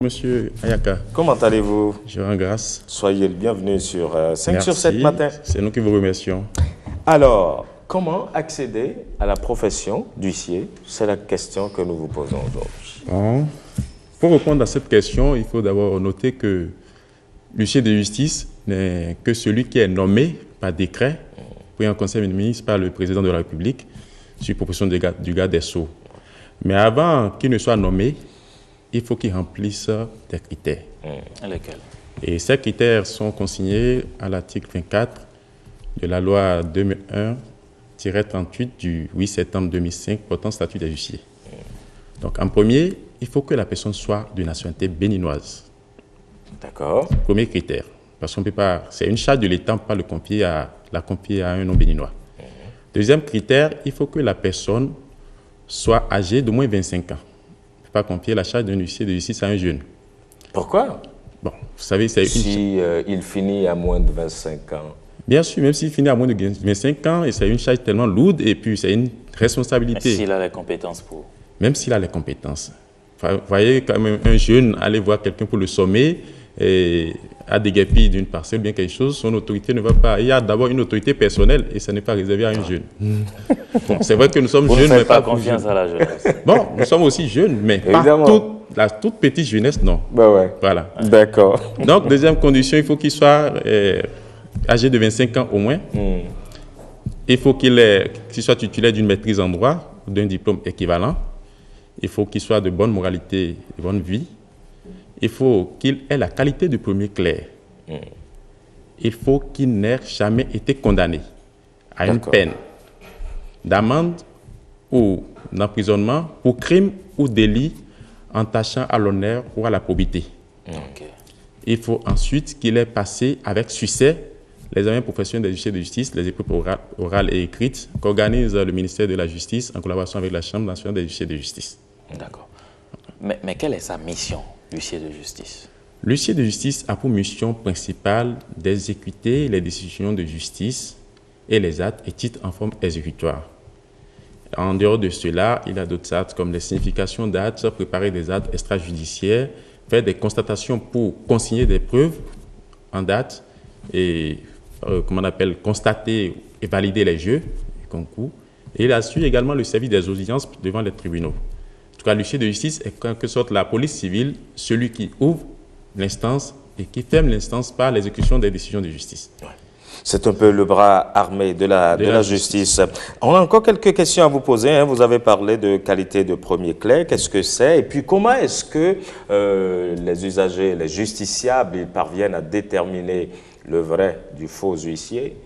Monsieur Ayaka. Comment allez-vous? Je rends grâce. Soyez le bienvenu sur 5 Merci. sur 7 matin. C'est nous qui vous remercions. Alors, comment accéder à la profession d'huissier? C'est la question que nous vous posons aujourd'hui. Bon. Pour répondre à cette question, il faut d'abord noter que l'huissier de justice n'est que celui qui est nommé par décret, pris en conseil des ministres par le président de la République, sur proposition du garde des Sceaux. Mais avant qu'il ne soit nommé, il faut qu'il remplisse des critères. Lesquels? Et ces critères sont consignés à l'article 24 de la loi 2001-38 du 8 septembre 2005 portant statut des huissiers. Donc, en premier, il faut que la personne soit de nationalité béninoise. D'accord. Premier critère. Parce qu'on peut pas, c'est une charge de l'État, on ne peut pas la confier à un non-béninois. Deuxième critère, il faut que la personne soit âgée d'au moins 25 ans. On ne peut pas confier la charge d'un huissier de justice à un jeune. Pourquoi? Bon, vous savez, c'est si il finit à moins de 25 ans. Bien sûr, même s'il finit à moins de 25 ans, et c'est une charge tellement lourde, et puis c'est une responsabilité. Mais s'il a les compétences pour... Même s'il a les compétences. Vous voyez, quand même, un jeune aller voir quelqu'un pour le sommer, et à déguerpir d'une parcelle, bien quelque chose, son autorité ne va pas. Il y a d'abord une autorité personnelle, et ça n'est pas réservé à un jeune. Bon, c'est vrai que nous sommes jeunes, mais pas confiance à la jeunesse. Bon, nous sommes aussi jeunes, mais évidemment, pas la toute petite jeunesse, non. Ben ouais. Voilà. D'accord. Donc, deuxième condition, il faut qu'il soit âgé de 25 ans au moins. Il faut qu'il soit titulaire d'une maîtrise en droit ou d'un diplôme équivalent. Il faut qu'il soit de bonne moralité, de bonne vie. Il faut qu'il ait la qualité de premier clerc. Il faut qu'il n'ait jamais été condamné à une peine d'amende ou d'emprisonnement pour crime ou délit entachant à l'honneur ou à la probité. Il faut ensuite qu'il ait passé avec succès les examens professionnels des huissiers de justice, les épreuves orales et écrites qu'organise le ministère de la Justice en collaboration avec la Chambre nationale des huissiers de justice. D'accord. Mais quelle est sa mission, l'huissier de justice? L'huissier de justice a pour mission principale d'exécuter les décisions de justice et les actes et titres en forme exécutoire. En dehors de cela, il a d'autres actes comme les significations d'actes, préparer des actes extrajudiciaires, faire des constatations pour consigner des preuves en date et, comment on appelle, constater et valider les jeux et concours. Et il assure également le service des audiences devant les tribunaux. En tout cas, l'huissier de justice est en quelque sorte la police civile, celui qui ouvre l'instance et qui ferme l'instance par l'exécution des décisions de justice. C'est un peu le bras armé de la justice. On a encore quelques questions à vous poser. Hein. Vous avez parlé de qualité de premier clerc. Qu'est-ce que c'est? Et puis, comment est-ce que les usagers, les justiciables, ils parviennent à déterminer le vrai du faux huissier?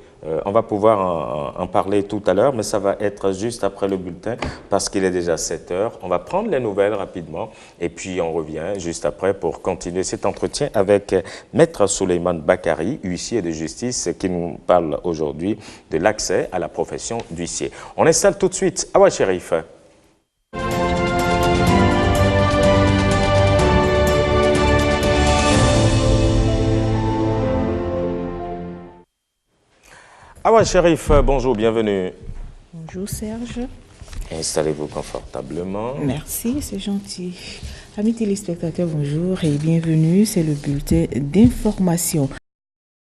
On va pouvoir en parler tout à l'heure, mais ça va être juste après le bulletin parce qu'il est déjà 7 heures. On va prendre les nouvelles rapidement et puis on revient juste après pour continuer cet entretien avec Maître Souleymane Bakary, huissier de justice, qui nous parle aujourd'hui de l'accès à la profession d'huissier. On installe tout de suite Awa Chérif. Awa Chérif, bonjour, bienvenue. Bonjour Serge. Installez-vous confortablement. Merci, c'est gentil. Amis téléspectateurs, bonjour et bienvenue. C'est le bulletin d'information.